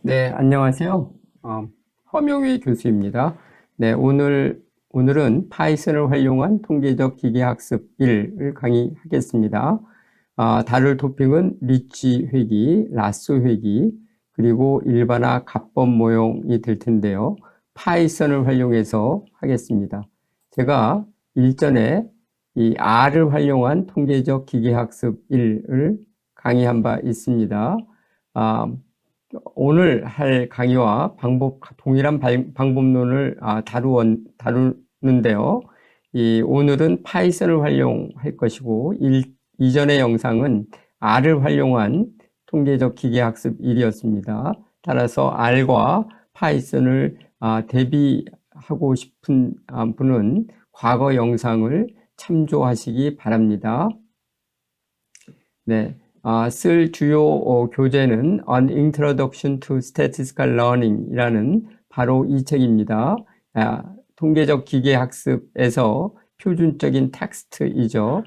네, 안녕하세요. 허명희 교수입니다. 네, 오늘은 파이썬을 활용한 통계적 기계학습 1을 강의하겠습니다. 다룰 토픽은 리치 회기, 라쏘 회기, 그리고 일반화 갑법 모형이 될 텐데요. 파이썬을 활용해서 하겠습니다. 제가 일전에 이 R을 활용한 통계적 기계학습 1을 강의한 바 있습니다. 오늘 할 강의와 동일한 방법론을 다루는데요. 오늘은 파이썬을 활용할 것이고, 이전의 영상은 R을 활용한 통계적 기계학습 1이었습니다. 따라서 R과 파이썬을 대비하고 싶은 분은 과거 영상을 참조하시기 바랍니다. 네. 쓸 주요 교재는 An Introduction to Statistical Learning 이라는 바로 이 책입니다. 통계적 기계학습에서 표준적인 텍스트이죠.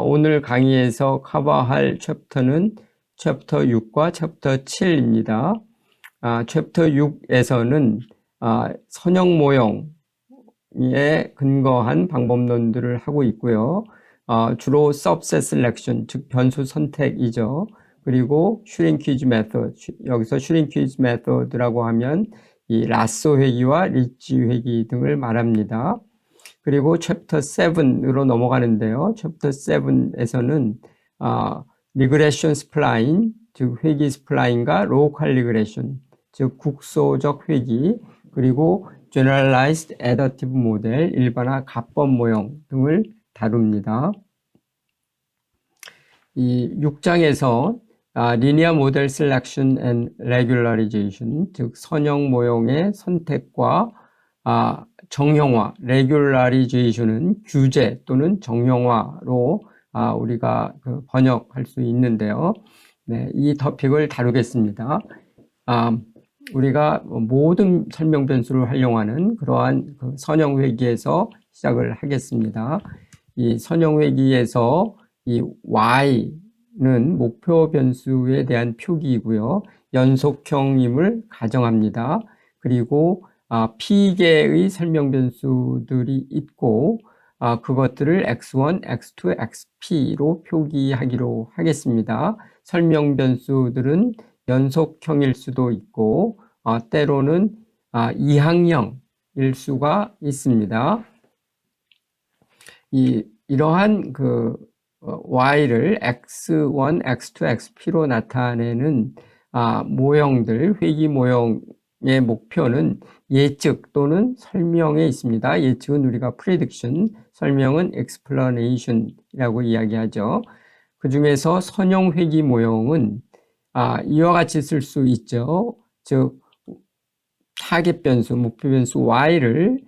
오늘 강의에서 커버할 챕터는 챕터 6과 챕터 7입니다. 챕터 6에서는 선형 모형에 근거한 방법론들을 하고 있고요. 주로 subset selection, 즉 변수 선택이죠. 그리고 shrinkage method, 여기서 shrinkage method라고 하면 이 라쏘 회기와 리치 회기 등을 말합니다. 그리고 챕터 7으로 넘어가는데요. 챕터 7에서는 regression spline, 즉 회기 스플라인과 local regression, 즉 국소적 회기, 그리고 generalized adaptive model, 일반화 갑법 모형 등을 다룹니다. 이 6장에서 Linear Model Selection and Regularization, 즉 선형 모형의 선택과 정형화, Regularization은 규제 또는 정형화로 우리가 번역할 수 있는데요. 네, 이 토픽을 다루겠습니다. 우리가 모든 설명 변수를 활용하는 그러한 선형 회기에서 시작을 하겠습니다. 이 선형 회기에서 이 y는 목표 변수에 대한 표기이고요. 연속형임을 가정합니다. 그리고 p개의 설명 변수들이 있고 그것들을 x1, x2, xp로 표기하기로 하겠습니다. 설명 변수들은 연속형일 수도 있고 때로는 이항형일 수가 있습니다. 이러한 y를 x1, x2, xp로 나타내는 모형들, 회기 모형의 목표는 예측 또는 설명에 있습니다. 예측은 우리가 prediction, 설명은 explanation이라고 이야기하죠. 그 중에서 선형 회기 모형은 이와 같이 쓸 수 있죠. 즉 타겟 변수, 목표 변수 y를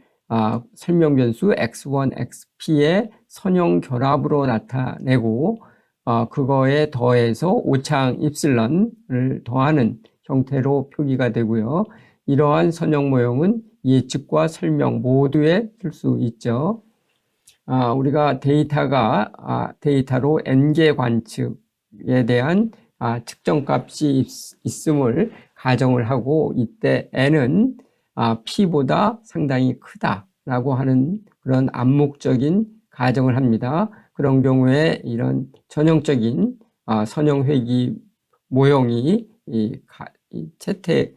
설명 변수 x1, xp의 선형 결합으로 나타내고 그거에 더해서 오창 입실런을 더하는 형태로 표기가 되고요. 이러한 선형 모형은 예측과 설명 모두에 쓸 수 있죠. 우리가 데이터로 n개 관측에 대한 측정값이 있음을 가정을 하고 이때 n은 p보다 상당히 크다라고 하는 그런 암묵적인 가정을 합니다. 그런 경우에 이런 전형적인 선형 회기 모형이 채택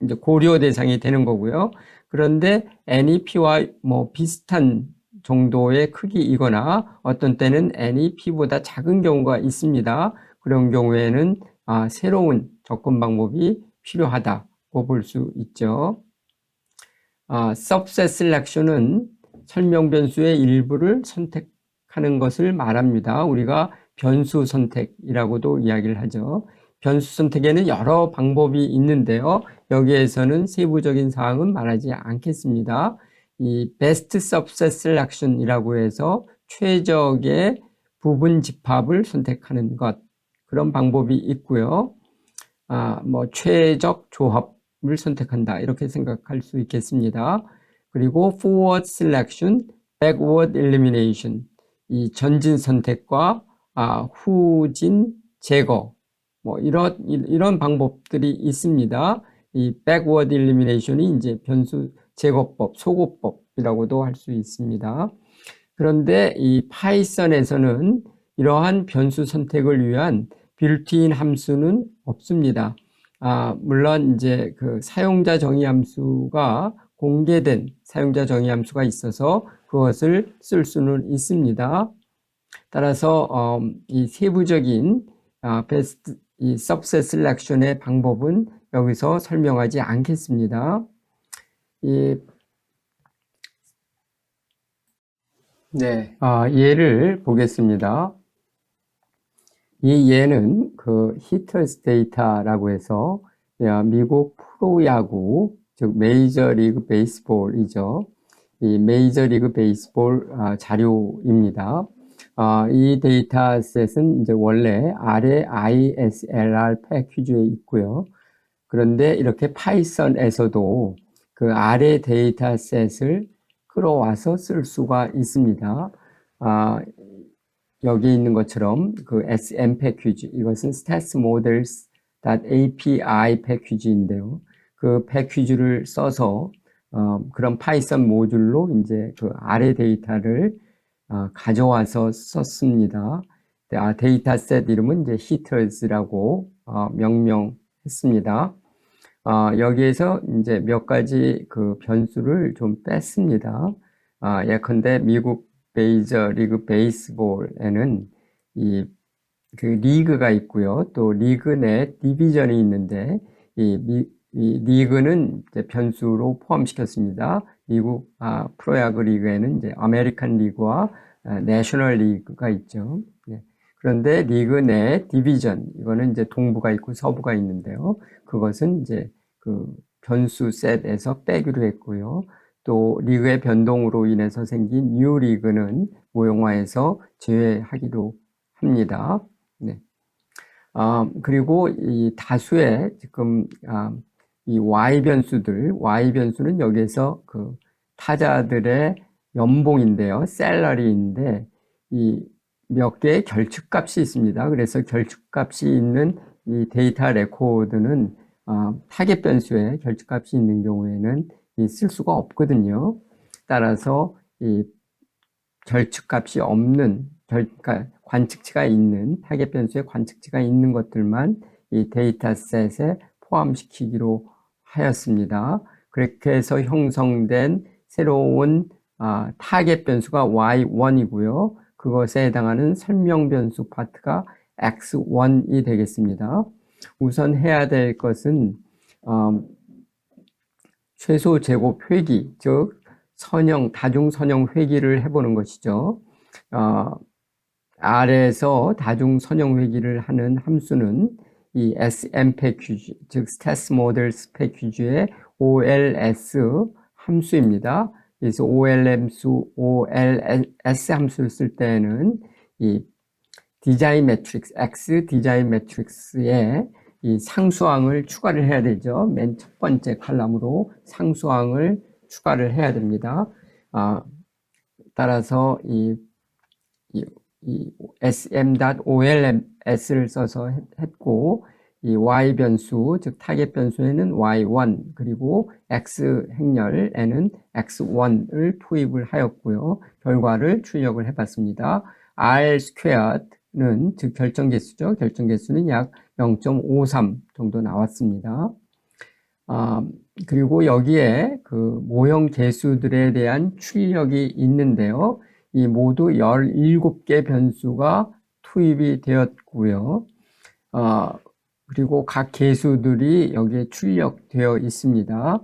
이제 고려 대상이 되는 거고요. 그런데 n이 p와 비슷한 정도의 크기이거나 어떤 때는 n이 p보다 작은 경우가 있습니다. 그런 경우에는 새로운 접근 방법이 필요하다고 볼 수 있죠. Subset Selection은 설명 변수의 일부를 선택하는 것을 말합니다. 우리가 변수 선택이라고도 이야기를 하죠. 변수 선택에는 여러 방법이 있는데요. 여기에서는 세부적인 사항은 말하지 않겠습니다. 이 Best Subset Selection이라고 해서 최적의 부분 집합을 선택하는 것, 그런 방법이 있고요. 최적 조합을 선택한다, 이렇게 생각할 수 있겠습니다. 그리고 Forward Selection, Backward Elimination, 이 전진 선택과 후진 제거, 뭐 이런 방법들이 있습니다. 이 backward elimination이 이제 변수 제거법, 소거법이라고도 할 수 있습니다. 그런데 이 파이썬에서는 이러한 변수 선택을 위한 빌트인 함수는 없습니다. 물론 이제 그 사용자 정의 함수가 공개된 사용자 정의 함수가 있어서 그것을 쓸 수는 있습니다. 따라서 이 세부적인 베스트 이 subset selection의 방법은 여기서 설명하지 않겠습니다. 예를 보겠습니다. 이 예는 그 히터스 데이터라고 해서 미국 프로야구, 즉 메이저리그 베이스볼이죠. 이 메이저리그 베이스볼 자료입니다. 이 데이터셋은 이제 원래 아래 ISLR 패키지에 있고요. 그런데 이렇게 파이썬에서도 그 아래 데이터셋을 끌어와서 쓸 수가 있습니다. 여기 있는 것처럼 그 SM 패키지, 이것은 statsmodels.api 패키지인데요. 그 패키지를 써서 그런 파이썬 모듈로 이제 그 아래 데이터를 가져와서 썼습니다. 데이터셋 이름은 이제 heaters라고 명명했습니다. 여기에서 이제 몇 가지 그 변수를 좀 뺐습니다. 예컨대 미국 메이저리그 베이스볼에는 그 리그가 있고요. 또 리그 내 디비전이 있는데 이 리그는 이제 변수로 포함시켰습니다. 미국 프로야구 리그에는 이제 아메리칸 리그와 내셔널 리그가 있죠. 네. 그런데 리그 내 디비전, 이거는 이제 동부가 있고 서부가 있는데요. 그것은 이제 그 변수 셋에서 빼기로 했고요. 또 리그의 변동으로 인해서 생긴 뉴 리그는 모형화해서 제외하기로 합니다. 네. 그리고 이 다수의 지금 이 Y 변수는 여기에서 그 타자들의 연봉인데요. 셀러리인데 이 몇 개의 결축값이 있습니다. 그래서 결축값이 있는 이 데이터 레코드는 타겟 변수에 결축값이 있는 경우에는 쓸 수가 없거든요. 따라서 이 결축값이 없는 그러니까 관측치가 있는 타겟 변수에 관측치가 있는 것들만 이 데이터셋에 포함시키기로 하였습니다. 그렇게 해서 형성된 새로운 타겟 변수가 y1이고요. 그것에 해당하는 설명 변수 파트가 x1이 되겠습니다. 우선 해야 될 것은 최소 제곱 회기, 즉 다중 선형 회기를 해보는 것이죠. R에서 다중 선형 회기를 하는 함수는 이 SM 패키지, 즉 Stats Models 패키지의 OLS 함수입니다. 그래서 OLS 함수를 쓸 때는 이 디자인 매트릭스, X 디자인 매트릭스에 이 상수항을 추가를 해야 되죠. 맨 첫 번째 칼럼으로 상수항을 추가를 해야 됩니다. 따라서 이 sm.ols를 써서 했고, 이 y 변수, 즉 타겟 변수에는 y1 그리고 x 행렬에는 x1을 투입을 하였고요. 결과를 출력을 해봤습니다. r 스퀘어는 즉 결정계수죠. 결정계수는 약 0.53 정도 나왔습니다. 그리고 여기에 그 모형 계수들에 대한 출력이 있는데요. 이 모두 17개 변수가 투입이 되었고요. 그리고 각 계수들이 여기에 출력되어 있습니다.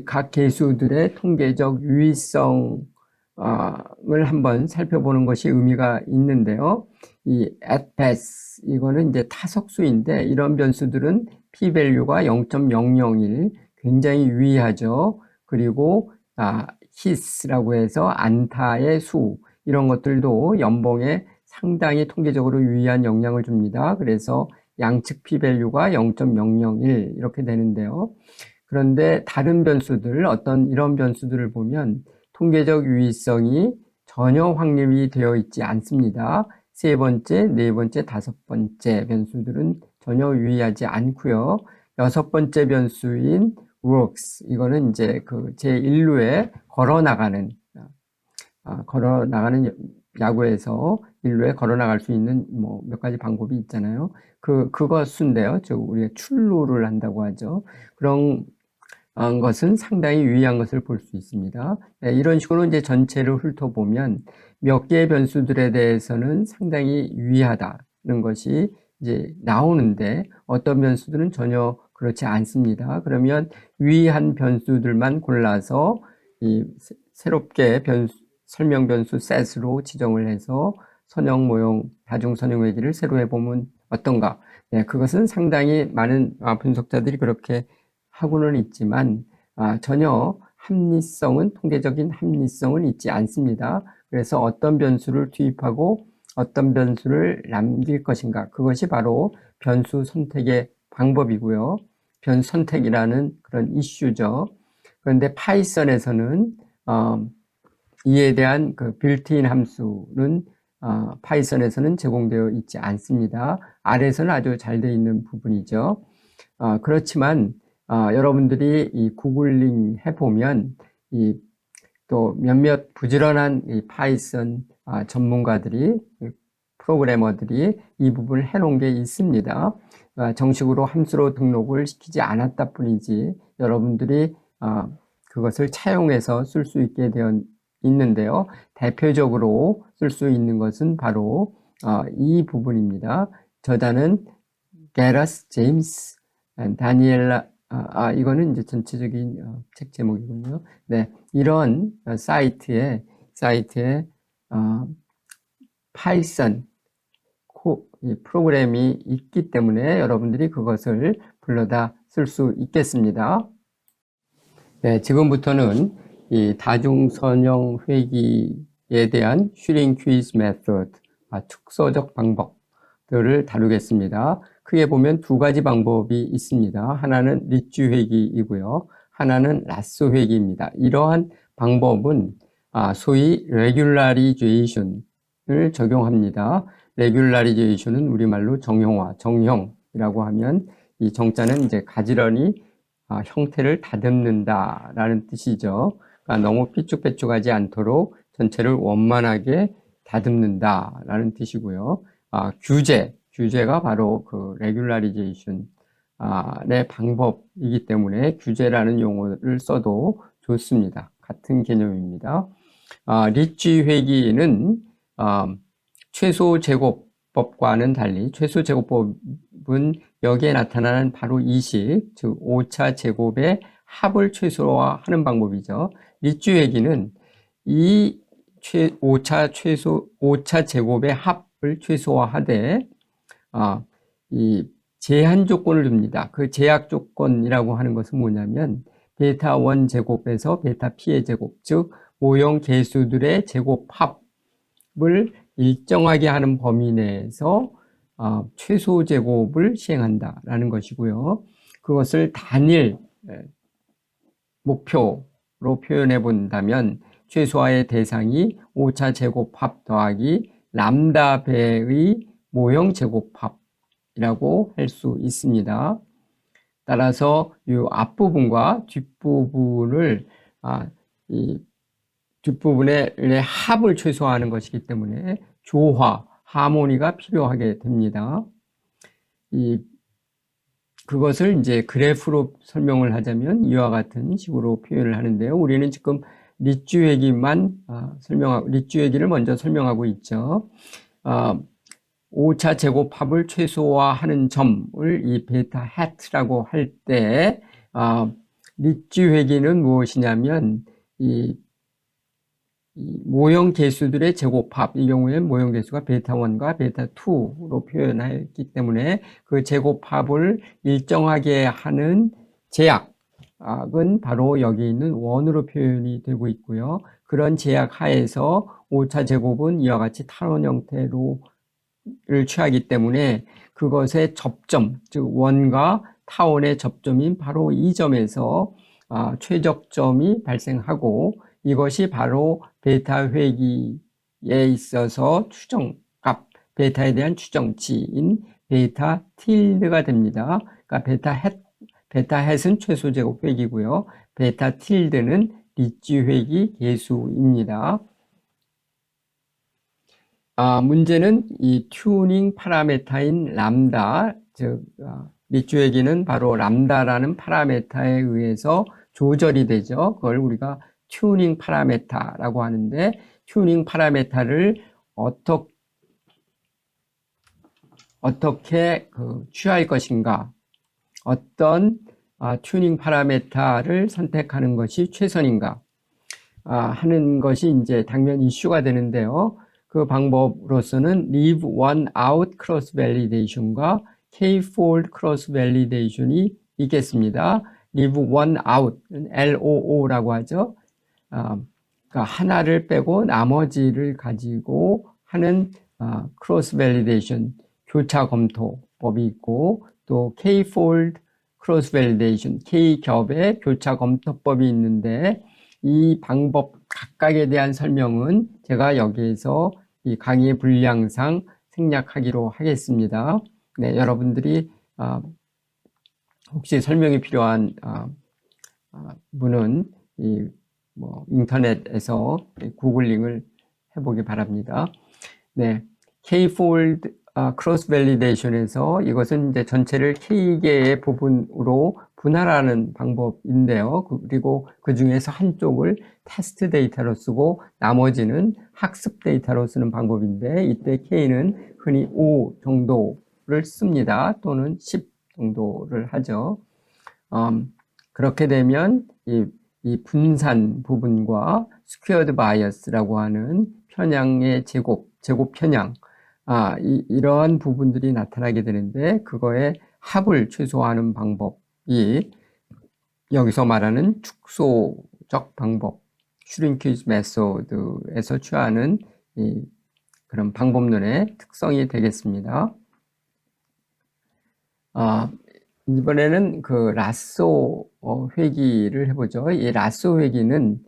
각 계수들의 통계적 유의성을 한번 살펴보는 것이 의미가 있는데요. 이 at best, 이거는 이제 타석수인데 이런 변수들은 p-value가 0.001, 굉장히 유의하죠. 그리고 hits라고 해서 안타의 수, 이런 것들도 연봉에 상당히 통계적으로 유의한 영향을 줍니다. 그래서 양측 p-value가 0.001 이렇게 되는데요. 그런데 다른 변수들, 이런 변수들을 보면 통계적 유의성이 전혀 확립이 되어 있지 않습니다. 세 번째, 네 번째, 다섯 번째 변수들은 전혀 유의하지 않고요. 여섯 번째 변수인 works, 이거는 이제 그 제1루에 걸어나가는 야구에서 1루에 걸어나갈 수 있는 뭐 몇 가지 방법이 있잖아요. 그것인데요. 즉 우리가 출루를 한다고 하죠. 그런 것은 상당히 유의한 것을 볼 수 있습니다. 네, 이런 식으로 이제 전체를 훑어보면 몇 개의 변수들에 대해서는 상당히 유의하다는 것이 이제 나오는데 어떤 변수들은 전혀 그렇지 않습니다. 그러면 유의한 변수들만 골라서 이 새롭게 설명 변수 set으로 지정을 해서 선형, 모형, 다중 선형 회귀를 새로 해보면 어떤가? 네, 그것은 상당히 많은 분석자들이 그렇게 하고는 있지만 전혀 합리성은 통계적인 합리성은 있지 않습니다. 그래서 어떤 변수를 투입하고 어떤 변수를 남길 것인가, 그것이 바로 변수 선택의 방법이고요. 변수 선택이라는 그런 이슈죠. 그런데 파이썬에서는 이에 대한 그 빌트인 함수는 파이썬에서는 제공되어 있지 않습니다. R에서는 아주 잘 되어 있는 부분이죠. 그렇지만 여러분들이 이 구글링 해보면 또 몇몇 부지런한 이 파이썬 전문가들이, 프로그래머들이 이 부분을 해놓은 게 있습니다. 정식으로 함수로 등록을 시키지 않았다 뿐이지 여러분들이 그것을 차용해서 쓸 수 있게 되어 있는데요. 대표적으로 쓸 수 있는 것은 바로 이 부분입니다. 저자는 게러스 제임스 다니엘라, 이거는 이제 전체적인 책 제목이군요. 네, 이런 사이트에 파이썬 프로그램이 있기 때문에 여러분들이 그것을 불러다 쓸 수 있겠습니다. 네, 지금부터는 이 다중선형 회귀에 대한 슈링 퀴즈 메소드, 축소적 방법들을 다루겠습니다. 크게 보면 두 가지 방법이 있습니다. 하나는 리츠 회귀이고요. 하나는 라쏘 회귀입니다. 이러한 방법은 소위 regularization 을 적용합니다. regularization 은 우리말로 정형화, 정형이라고 하면 이 정자는 이제 가지런히 형태를 다듬는다라는 뜻이죠. 그러니까 너무 삐쭉빼쭉하지 않도록 전체를 원만하게 다듬는다라는 뜻이고요. 규제가 바로 그 regularization 의 방법이기 때문에 규제라는 용어를 써도 좋습니다. 같은 개념입니다. 리츠 회귀는 최소 제곱법과는 달리 최소 제곱법은 여기에 나타나는 바로 이 식, 즉 오차 제곱의 합을 최소화하는 방법이죠. 리츠 회귀는 이 오차 제곱의 합을 최소화하되 이 제한 조건을 줍니다. 그 제약 조건이라고 하는 것은 뭐냐면 베타 1 제곱에서 베타 p의 제곱, 즉 모형 개수들의 제곱 합을 일정하게 하는 범위 내에서 최소 제곱을 시행한다라는 것이고요. 그것을 단일 목표로 표현해 본다면 최소화의 대상이 오차 제곱합 더하기 람다 배의 모형 제곱합이라고 할 수 있습니다. 따라서 이 앞부분과 뒷부분을 이 뒷부분의 합을 최소화하는 것이기 때문에 조화, 하모니가 필요하게 됩니다. 그것을 이제 그래프로 설명을 하자면 이와 같은 식으로 표현을 하는데요. 우리는 지금 리츠 회귀만 리츠 회귀를 먼저 설명하고 있죠. 오차 제곱합을 최소화하는 점을 이 베타 hat라고 할 때 리츠 회귀는 무엇이냐면 이 모형 개수들의 제곱합, 이 경우에는 모형 개수가 베타 1과 베타 2로 표현했기 때문에 그 제곱합을 일정하게 하는 제약은 바로 여기 있는 1으로 표현이 되고 있고요. 그런 제약 하에서 오차 제곱은 이와 같이 타원 형태를 취하기 때문에 그것의 접점, 즉 1과 타원의 접점인 바로 이 점에서 최적점이 발생하고 이것이 바로 베타 회귀에 있어서 추정값, 베타에 대한 추정치인 베타 틸드가 됩니다. 그러니까 베타 햇은 최소 제곱 회기고요. 베타 틸드는 리치 회기 계수입니다. 문제는 이 튜닝 파라메타인 람다, 즉 리치 회기는 바로 람다라는 파라메타에 의해서 조절이 되죠. 그걸 우리가 튜닝 파라메타라고 하는데, 튜닝 파라메타를 어떻게 취할 것인가, 어떤 튜닝 파라메타를 선택하는 것이 최선인가 하는 것이 이제 당면 이슈가 되는데요. 그 방법으로서는 leave one out cross validation과 k-fold cross validation이 있겠습니다. leave one out, LOO라고 하죠. 그러니까 하나를 빼고 나머지를 가지고 하는 cross validation, 교차 검토법이 있고, 또 k-fold cross validation, K겹의 교차 검토법이 있는데, 이 방법 각각에 대한 설명은 제가 여기에서 이 강의의 분량상 생략하기로 하겠습니다. 네, 여러분들이 혹시 설명이 필요한 분은 인터넷에서 구글링을 해보기 바랍니다. 네, K-fold 크로스 밸리데이션에서 이것은 이제 전체를 K개의 부분으로 분할하는 방법인데요. 그리고 그 중에서 한쪽을 테스트 데이터로 쓰고 나머지는 학습 데이터로 쓰는 방법인데, 이때 K는 흔히 5 정도를 씁니다. 또는 10 정도를 하죠. 그렇게 되면 이 분산 부분과 스퀘어드 바이어스라고 하는 편향의 제곱 편향, 이러한 부분들이 나타나게 되는데, 그거의 합을 최소화하는 방법이 여기서 말하는 축소적 방법, 슈링키지 메소드에서 취하는 그런 방법론의 특성이 되겠습니다. 이번에는 그 라쏘 회기를 해보죠. 이 라쏘 회기는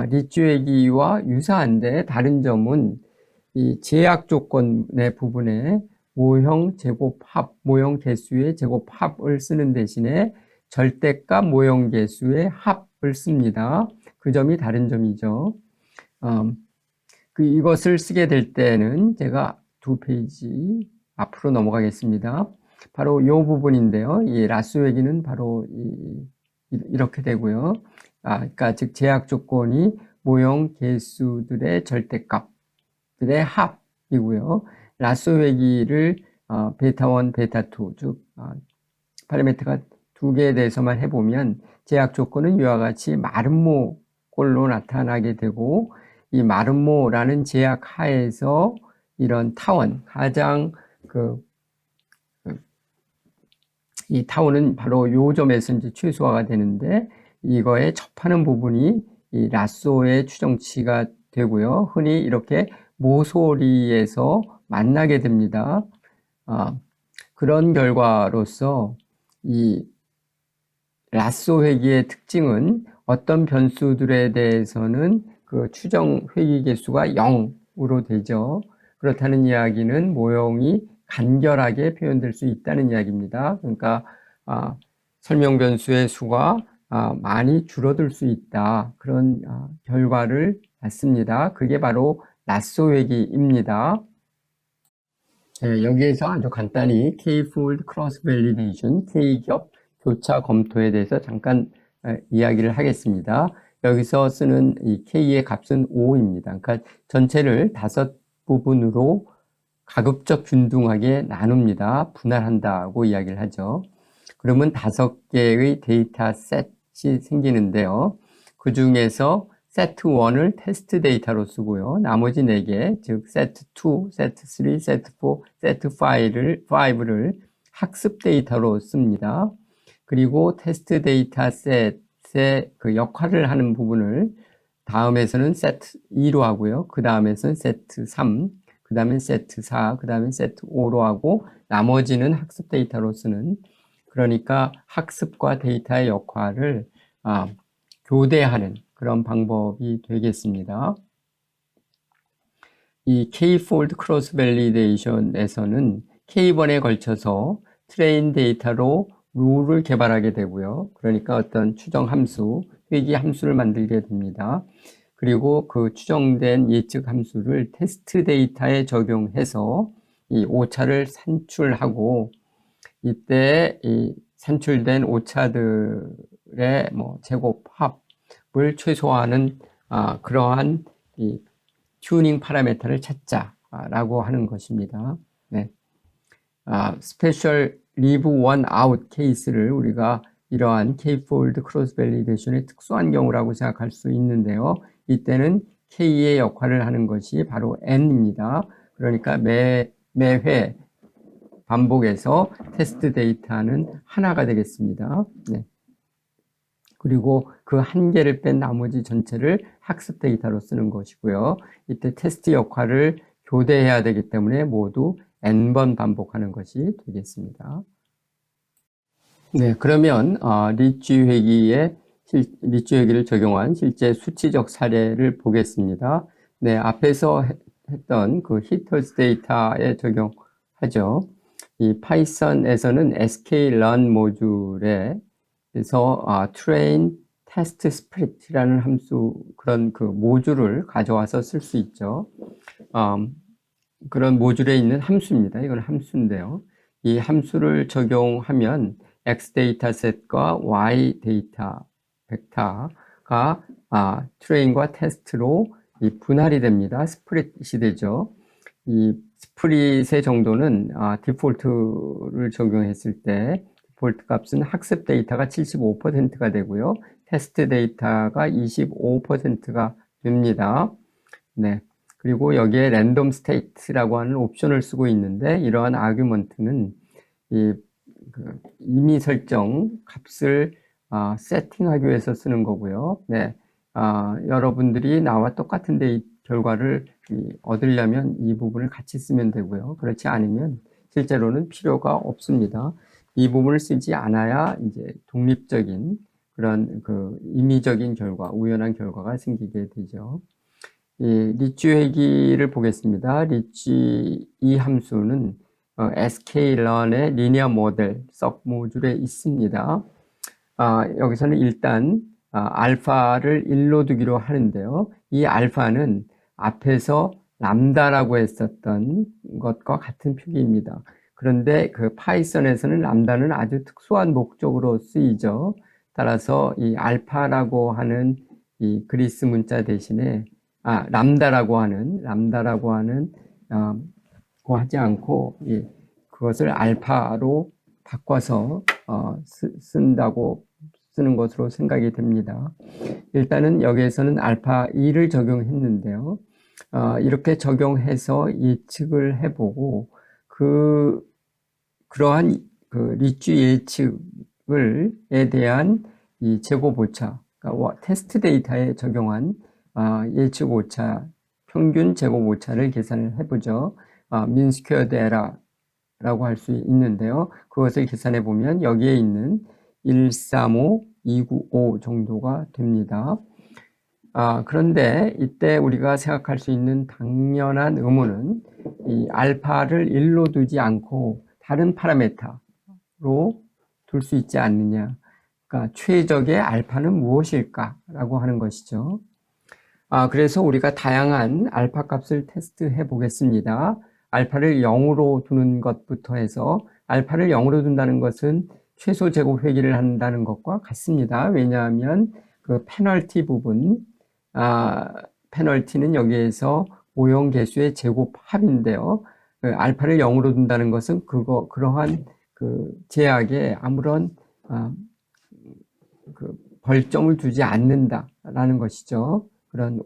리치 회기와 유사한데, 다른 점은 이 제약 조건의 부분에 모형 제곱합, 모형 개수의 제곱합을 쓰는 대신에 절대값 모형 개수의 합을 씁니다. 그 점이 다른 점이죠. 이것을 쓰게 될 때는 제가 2페이지 앞으로 넘어가겠습니다. 바로 이 부분인데요. 이 라쏘 회기는 바로 이렇게 되고요. 그러니까 즉 제약 조건이 모형 개수들의 절대값들의 합이고요. 라쏘 회기를 베타 1, 베타 2, 즉 파라미터가 두 개에 대해서만 해보면 제약 조건은 이와 같이 마름모 꼴로 나타나게 되고, 이 마름모라는 제약 하에서 이런 타원, 가장 이 타원은 바로 요 점에서 이제 최소화가 되는데, 이거에 접하는 부분이 이 라쏘의 추정치가 되고요. 흔히 이렇게 모서리에서 만나게 됩니다. 그런 결과로서 이 라쏘 회기의 특징은 어떤 변수들에 대해서는 그 추정 회기 개수가 0으로 되죠. 그렇다는 이야기는 모형이 간결하게 표현될 수 있다는 이야기입니다. 그러니까 설명 변수의 수가 많이 줄어들 수 있다, 그런 결과를 낳습니다. 그게 바로 라쏘 회기입니다. 네, 여기에서 아주 간단히 K-fold cross validation, K겹 교차 검토에 대해서 잠깐 이야기를 하겠습니다. 여기서 쓰는 이 K의 값은 5입니다. 그러니까 전체를 5부분으로 가급적 균등하게 나눕니다. 분할한다고 이야기를 하죠. 그러면 5개의 데이터 셋이 생기는데요. 그 중에서 세트 1을 테스트 데이터로 쓰고요. 나머지 4개, 즉 세트 2, 세트 3, 세트 4, 세트 5를 학습 데이터로 씁니다. 그리고 테스트 데이터 셋의 그 역할을 하는 부분을 다음에서는 세트 2로 하고요. 그 다음에서는 세트 3, 그 다음에 세트 4, 그 다음에 세트 5로 하고, 나머지는 학습 데이터로 쓰는, 그러니까 학습과 데이터의 역할을 교대하는 그런 방법이 되겠습니다. 이 K-fold 크로스 밸리데이션에서는 K번에 걸쳐서 트레인 데이터로 룰을 개발하게 되고요. 그러니까 어떤 추정 함수, 회귀 함수를 만들게 됩니다. 그리고 그 추정된 예측 함수를 테스트 데이터에 적용해서 이 오차를 산출하고 이때 이 산출된 오차들의 뭐 제곱 합을 최소화하는 그러한 이 튜닝 파라미터를 찾자라고 하는 것입니다. 네. 스페셜 리브 원 아웃 케이스를 우리가 이러한 K-fold 크로스 밸리데이션의 특수한 경우라고 생각할 수 있는데요. 이때는 K의 역할을 하는 것이 바로 N입니다. 그러니까 매회 반복해서 테스트 데이터는 하나가 되겠습니다. 네. 그리고 그 한 개를 뺀 나머지 전체를 학습 데이터로 쓰는 것이고요. 이때 테스트 역할을 교대해야 되기 때문에 모두 n번 반복하는 것이 되겠습니다. 네, 그러면 리치 회귀를 적용한 실제 수치적 사례를 보겠습니다. 네, 앞에서 했던 그 히터스 데이터에 적용하죠. 이 파이썬에서는 sklearn 모듈에서 train test split이라는 함수, 그런 그 모듈을 가져와서 쓸 수 있죠. 그런 모듈에 있는 함수입니다. 이건 함수인데요. 이 함수를 적용하면 X 데이터셋과 Y 데이터 벡터가 트레인과 테스트로 분할이 됩니다. 스프릿이 되죠. 이 스프릿의 정도는 디폴트를 적용했을 때 디폴트 값은 학습 데이터가 75%가 되고요. 테스트 데이터가 25%가 됩니다. 네. 그리고 여기에 랜덤 스테이트라고 하는 옵션을 쓰고 있는데 이러한 아규먼트는 이미 설정 값을 세팅하기 위해서 쓰는 거고요. 네. 여러분들이 나와 똑같은 결과를 얻으려면 이 부분을 같이 쓰면 되고요. 그렇지 않으면 실제로는 필요가 없습니다. 이 부분을 쓰지 않아야 이제 독립적인 그런 그 임의적인 결과, 우연한 결과가 생기게 되죠. 리치 회귀를 보겠습니다. 리치 이 함수는 sklearn의 리니어 모델 서 모듈에 있습니다. 여기서는 일단 알파를 1로 두기로 하는데요. 이 알파는 앞에서 람다라고 했었던 것과 같은 표기입니다. 그런데 그 파이썬에서는 람다는 아주 특수한 목적으로 쓰이죠. 따라서 이 알파라고 하는 이 그리스 문자 대신에 람다라고 하는 거 하지 않고 그것을 알파로 바꿔서 쓰는 것으로 생각이 됩니다. 일단은 여기에서는 알파 2를 적용했는데요. 이렇게 적용해서 예측을 해보고 그러한 그 리치 예측에 대한 이 제곱 오차, 그러니까 테스트 데이터에 적용한 예측 오차, 평균 제곱 오차를 계산을 해보죠. 민 스퀘어드 에러라고 할 수 있는데요. 그것을 계산해 보면 여기에 있는 135, 295 정도가 됩니다. 그런데 이때 우리가 생각할 수 있는 당연한 의문은 이 알파를 1로 두지 않고 다른 파라미터로 둘 수 있지 않느냐. 그러니까 최적의 알파는 무엇일까라고 하는 것이죠. 그래서 우리가 다양한 알파 값을 테스트해 보겠습니다. 알파를 0으로 두는 것부터 해서 알파를 0으로 둔다는 것은 최소 제곱 회귀를 한다는 것과 같습니다. 왜냐하면 그 페널티 부분, 페널티는 여기에서 오용 개수의 제곱 합인데요. 알파를 0으로 둔다는 것은 그러한 그 제약에 아무런 그 벌점을 두지 않는다라는 것이죠. 그런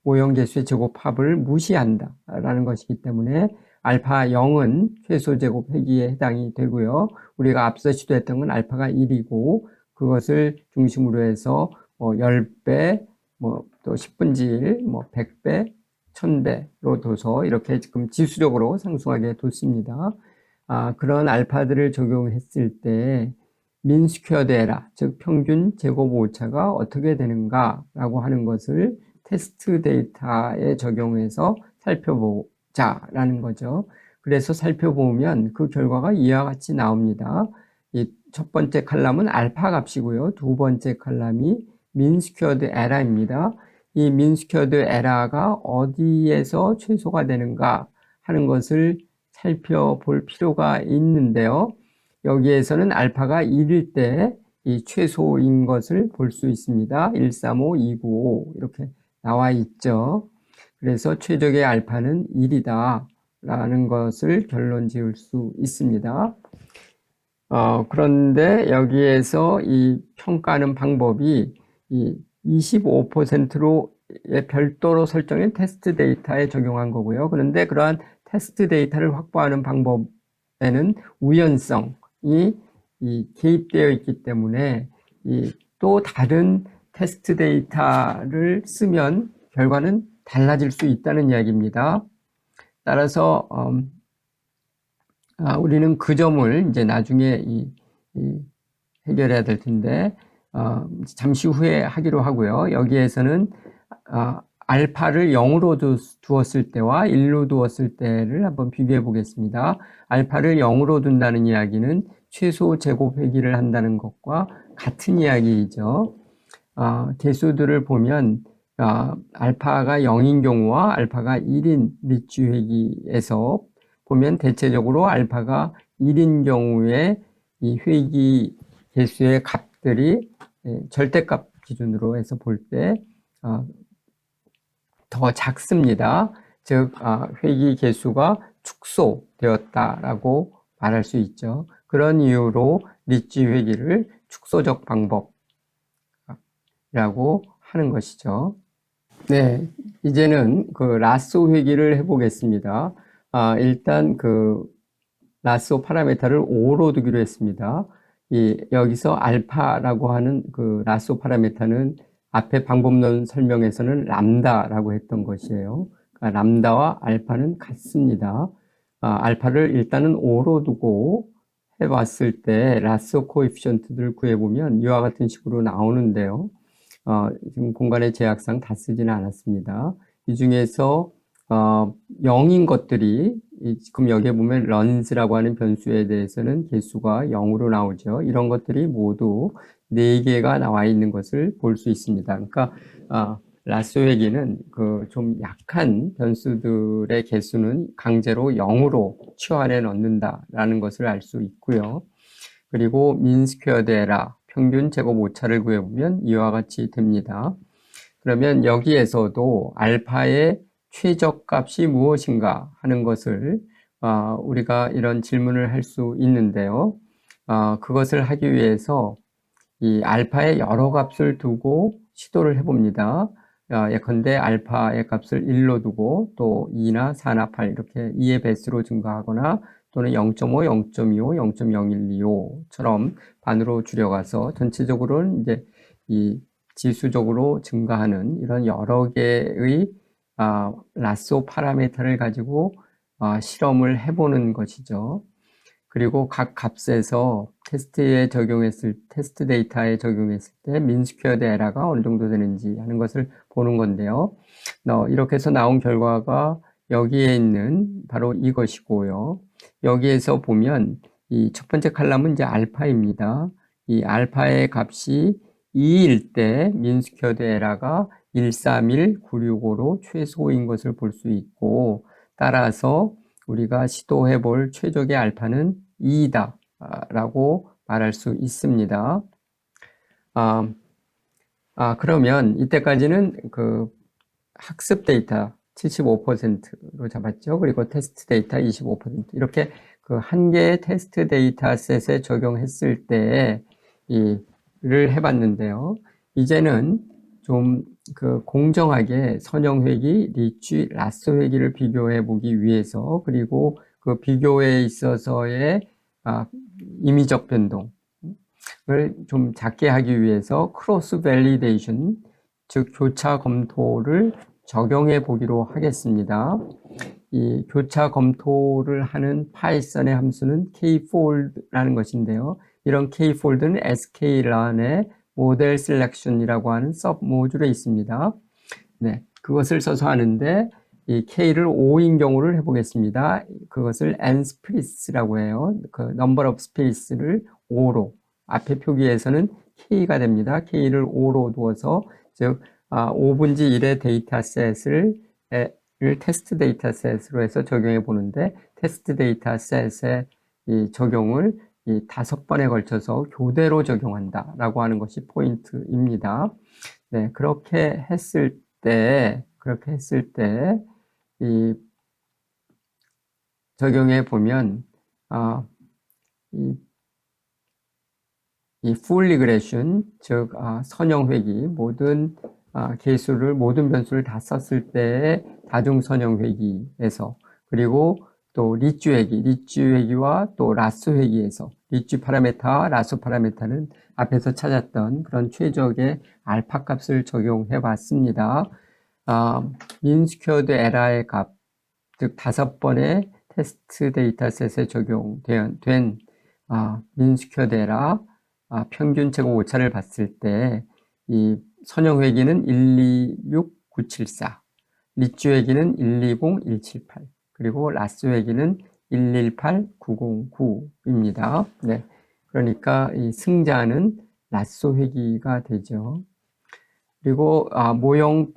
오형 개수의 제곱합을 무시한다라는 것이기 때문에 알파 0은 최소 제곱 회귀에 해당이 되고요. 우리가 앞서 시도했던 건 알파가 1이고 그것을 중심으로 해서 10배, 또 10분의 1, 100배, 1000배로 둬서 이렇게 지금 지수적으로 상승하게 뒀습니다. 그런 알파들을 적용했을 때 민 스퀘어드 에러, 즉 평균 제곱 오차가 어떻게 되는가라고 하는 것을 테스트 데이터에 적용해서 살펴보자라는 거죠. 그래서 살펴보면 그 결과가 이와 같이 나옵니다. 이 첫 번째 칼럼은 알파 값이고요. 두 번째 칼럼이 민 스퀘어드 에러입니다. 이 민 스퀘어드 에러가 어디에서 최소가 되는가 하는 것을 살펴볼 필요가 있는데요. 여기에서는 알파가 1일 때 이 최소인 것을 볼 수 있습니다. 135, 295 이렇게 나와 있죠. 그래서 최적의 알파는 1이다 라는 것을 결론 지을 수 있습니다. 그런데 여기에서 이 평가하는 방법이 이 25%로 별도로 설정된 테스트 데이터에 적용한 거고요. 그런데 그러한 테스트 데이터를 확보하는 방법에는 우연성이 개입되어 있기 때문에 또 다른 테스트 데이터를 쓰면 결과는 달라질 수 있다는 이야기입니다. 따라서 우리는 그 점을 이제 나중에 해결해야 될 텐데 잠시 후에 하기로 하고요. 여기에서는 알파를 0으로 두었을 때와 1로 두었을 때를 한번 비교해 보겠습니다. 알파를 0으로 둔다는 이야기는 최소 제곱 회귀를 한다는 것과 같은 이야기이죠. 개수들을 보면 알파가 0인 경우와 알파가 1인 리치 회귀에서 보면 대체적으로 알파가 1인 경우에 이 회귀 개수의 값들이 절대값 기준으로 해서 볼 때 더 작습니다. 즉 회귀 개수가 축소되었다라고 말할 수 있죠. 그런 이유로 리치 회귀를 축소적 방법이라고 하는 것이죠. 네, 이제는 그 라쏘 회귀를 해보겠습니다. 일단 그 라쏘 파라메타를 5로 두기로 했습니다. 여기서 알파라고 하는 그 라쏘 파라메타는 앞에 방법론 설명에서는 람다라고 했던 것이에요. 그러니까 람다와 알파는 같습니다. 알파를 일단은 5로 두고 해봤을 때 라쏘 코에피션트들을 구해보면 이와 같은 식으로 나오는데요. 지금 공간의 제약상 다 쓰지는 않았습니다. 이 중에서 0인 것들이 지금 여기에 보면 runs라고 하는 변수에 대해서는 개수가 0으로 나오죠. 이런 것들이 모두 4개가 나와 있는 것을 볼 수 있습니다. 그러니까 라쏘 회귀는 그 좀 약한 변수들의 개수는 강제로 0으로 치환해 넣는다라는 것을 알 수 있고요. 그리고 민 스퀘어드 에러 평균 제곱 오차를 구해보면 이와 같이 됩니다. 그러면 여기에서도 알파의 최저값이 무엇인가 하는 것을 우리가 이런 질문을 할 수 있는데요. 그것을 하기 위해서 이 알파의 여러 값을 두고 시도를 해봅니다. 예컨대 알파의 값을 1로 두고 또 2나 4나 8 이렇게 2의 배수로 증가하거나 또는 0.5, 0.25, 0.0125처럼 반으로 줄여가서 전체적으로는 이제 이 지수적으로 증가하는 이런 여러 개의 라쏘 파라미터를 가지고 실험을 해보는 것이죠. 그리고 각 값에서 테스트 데이터에 적용했을 때 민스퀘어드 에러가 어느 정도 되는지 하는 것을 보는 건데요. 이렇게 해서 나온 결과가 여기에 있는 바로 이것이고요. 여기에서 보면 이 첫 번째 칼럼은 이제 알파입니다. 이 알파의 값이 2일 때 민스퀘어드 에러가 131, 965로 최소인 것을 볼 수 있고, 따라서 우리가 시도해 볼 최적의 알파는 2이다 라고 말할 수 있습니다. 그러면 이때까지는 그 학습 데이터 75%로 잡았죠. 그리고 테스트 데이터 25% 이렇게 그 한 개의 테스트 데이터셋에 적용했을 때 를 해봤는데요. 이제는 좀 그 공정하게 선형 회귀, 리치, 라쏘 회귀를 비교해 보기 위해서 그리고 그 비교에 있어서의 임의적 변동을 좀 작게 하기 위해서 크로스 밸리데이션, 즉 교차 검토를 적용해 보기로 하겠습니다. 이 교차 검토를 하는 파이썬의 함수는 kfold라는 것인데요. 이런 kfold는 sklearn의 모델 셀렉션이라고 하는 서브 모듈에 있습니다. 네, 그것을 써서 하는데 이 K를 5인 경우를 해보겠습니다. 그것을 n 스페이스라고 해요. 그 number of space를 5로 앞에 표기에서는 K가 됩니다. K를 5로 두어서 즉 5분지 1의 데이터셋을 테스트 데이터셋으로 해서 적용해 보는데 테스트 데이터셋의 이 적용을 이 5번에 걸쳐서 교대로 적용한다라고 하는 것이 포인트입니다. 네, 그렇게 했을 때 이 적용해 보면 이 full regression, 즉 선형 회귀, 모든 모든 변수를 다 썼을 때의 다중 선형 회귀에서, 그리고 또 리츠 회귀와 또 라쏘 회귀에서, 리츠 파라메타와 라쏘 파라메타는 앞에서 찾았던 그런 최적의 알파 값을 적용해 봤습니다. 민 스퀘어드 에라의 값, 즉 5번의 테스트 데이터셋에 적용된 민 스퀘어드 에라 평균 최고 오차를 봤을 때 이 선형 회귀는 126974, 리츠 회귀는 120178, 그리고 라쏘 회귀는 118909입니다. 네, 그러니까 이 승자는 라쏘 회귀가 되죠. 그리고 모형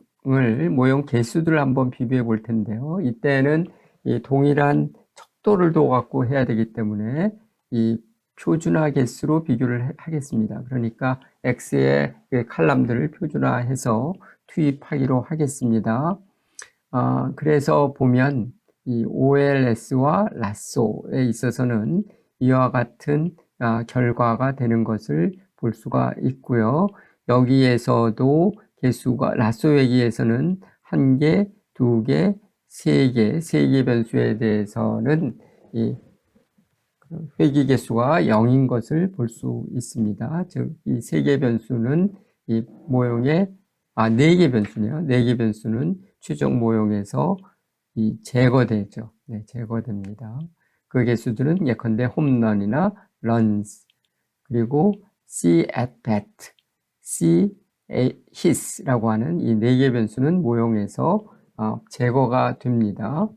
개수들을 한번 비교해 볼 텐데요. 이때는 이 동일한 척도를 둬 갖고 해야 되기 때문에 이 표준화 개수로 비교를 하겠습니다. 그러니까 X의 칼럼들을 표준화해서 투입하기로 하겠습니다. 그래서 보면 이 OLS와 라쏘에 있어서는 이와 같은 결과가 되는 것을 볼 수가 있고요. 여기에서도 개수가 라쏘 회귀에서는 1개, 2개, 3개 변수에 대해서는 이 회귀 개수가 0인 것을 볼 수 있습니다. 즉, 이 3개 변수는 이 모형의 4개 변수네요. 4개 변수는 최종 모형에서 이 제거되죠. 네, 제거됩니다. 그 개수들은 예컨대 홈런이나 runs, 그리고 C at bat, C hits라고 하는 이 4개 변수는 모형에서 제거가 됩니다.